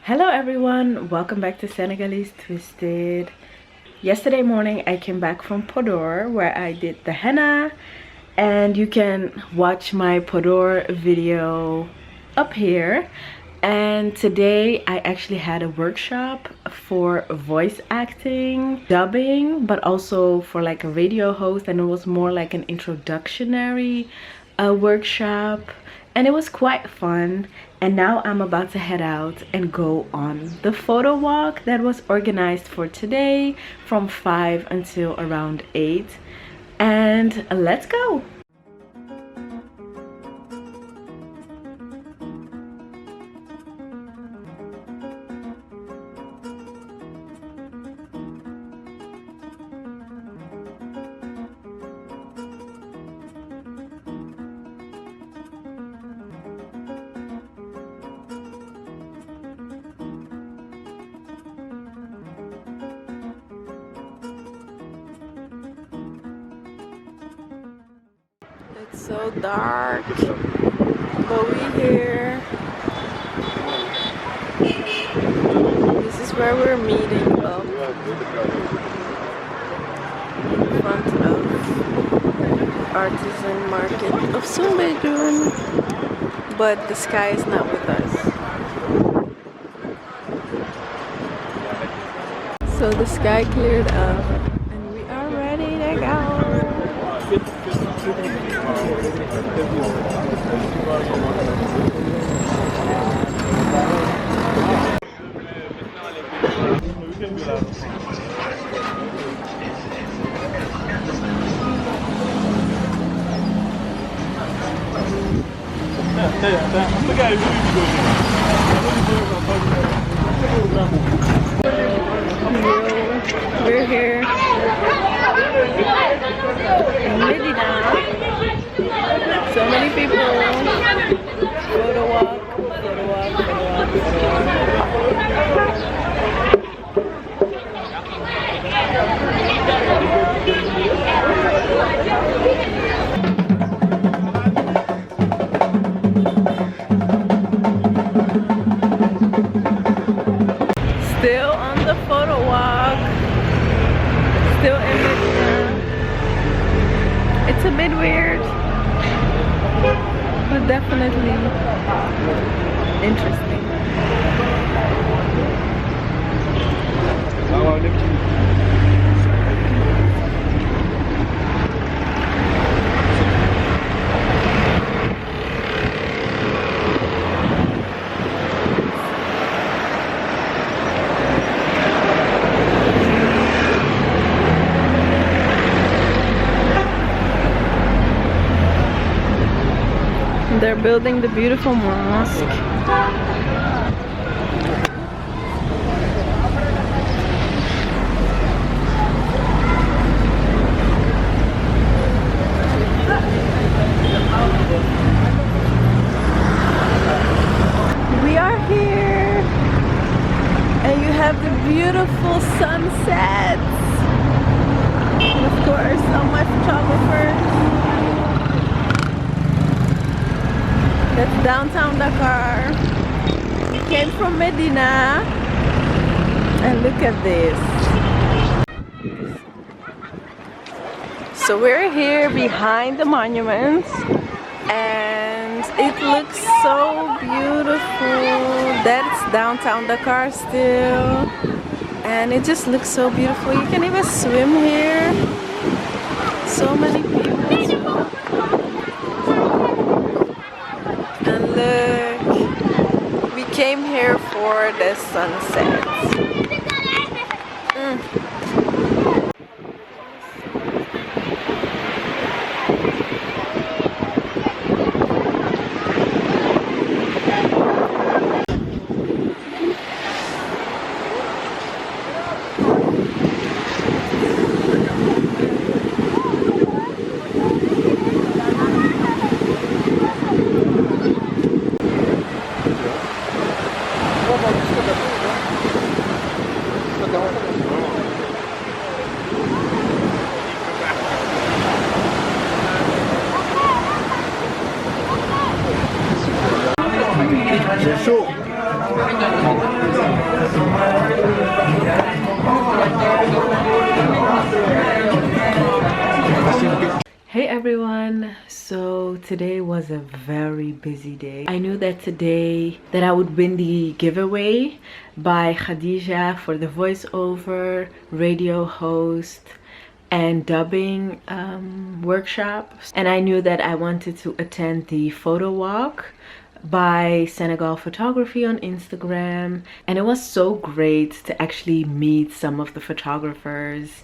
Hello everyone, welcome back to Senegalese Twisted. Yesterday morning I came back from Podor where I did the henna, and you can watch my Podor video up here. And today I actually had a workshop for voice acting, dubbing, but also for like a radio host, and it was more like an introductory workshop, and it was quite fun. And now I'm about to head out and go on the photo walk that was organized for today from 5 until around 8, and let's go. It's so dark, but we here. This is where we're meeting up in front of artisan market of Soumbedioune, but the sky is not with us. So the sky cleared up and we are ready to go. We're here in Médina. So many people. Photowalk, photowalk, photowalk, photowalk. Still on the photo walk, still in Médina. It's a bit weird, but definitely interesting. They're building the beautiful mosque. We are here, and you have the beautiful sunsets, and of course all my photographers. That's downtown Dakar. We came from Médina, and look at this. So we're here behind the monuments, and it looks so beautiful. That's downtown Dakar still, and it just looks so beautiful. You can even swim here. So many people. Look, we came here for the sunset. C'est chaud. Hey everyone, so today was a very busy day. I knew that today that I would win the giveaway by Khadija for the voiceover, radio host, and dubbing workshop. And I knew that I wanted to attend the photo walk by Senegal Photography on Instagram, and it was so great to actually meet some of the photographers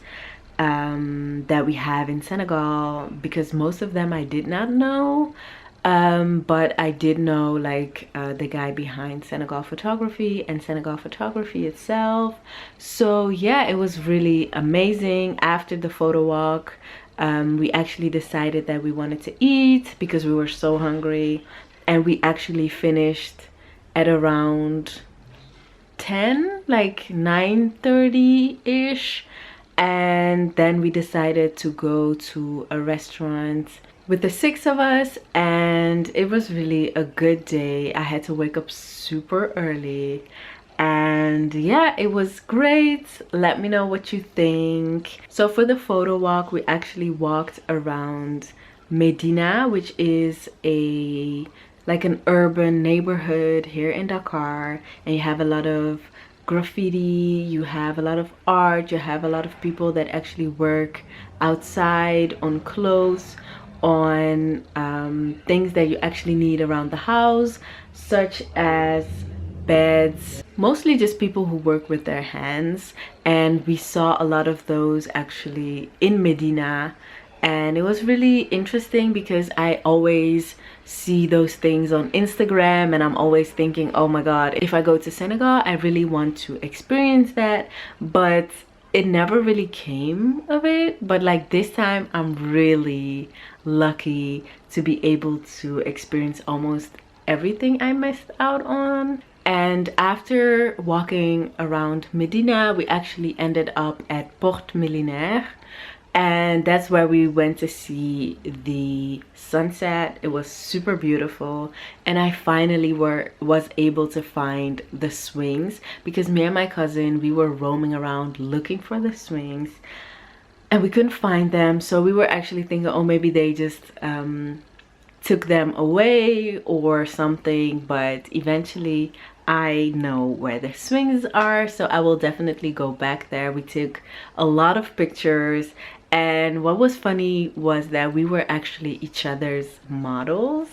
that we have in Senegal, because most of them I did not know, but I did know like the guy behind Senegal Photography and Senegal Photography itself. So yeah, it was really amazing. After the photo walk, we actually decided that we wanted to eat because we were so hungry, and we actually finished at around 10, like 9:30 ish. And then we decided to go to a restaurant with the 6 of us, and it was really a good day. I had to wake up super early, and yeah, it was great. Let me know what you think. So for the photo walk, we actually walked around Médina, which is like an urban neighborhood here in Dakar, and you have a lot of graffiti, you have a lot of art, you have a lot of people that actually work outside on clothes, on things that you actually need around the house, such as beds, mostly just people who work with their hands. And we saw a lot of those actually in Médina, and it was really interesting because I always see those things on Instagram, and I'm always thinking, oh my god, if I go to Senegal, I really want to experience that, but it never really came of it. But like this time, I'm really lucky to be able to experience almost everything I missed out on. And after walking around Médina, we actually ended up at Porte Millénaire, and that's where we went to see the sunset. It was super beautiful, and I finally was able to find the swings, because me and my cousin, we were roaming around looking for the swings and we couldn't find them. So we were actually thinking, oh, maybe they just took them away or something, but eventually I know where the swings are, so I will definitely go back there. We took a lot of pictures, and what was funny was that we were actually each other's models,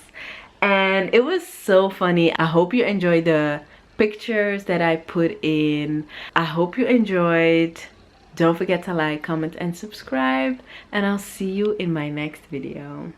and it was so funny. I hope you enjoyed the pictures that I put in. I hope you enjoyed. Don't forget to like, comment, and subscribe, and I'll see you in my next video.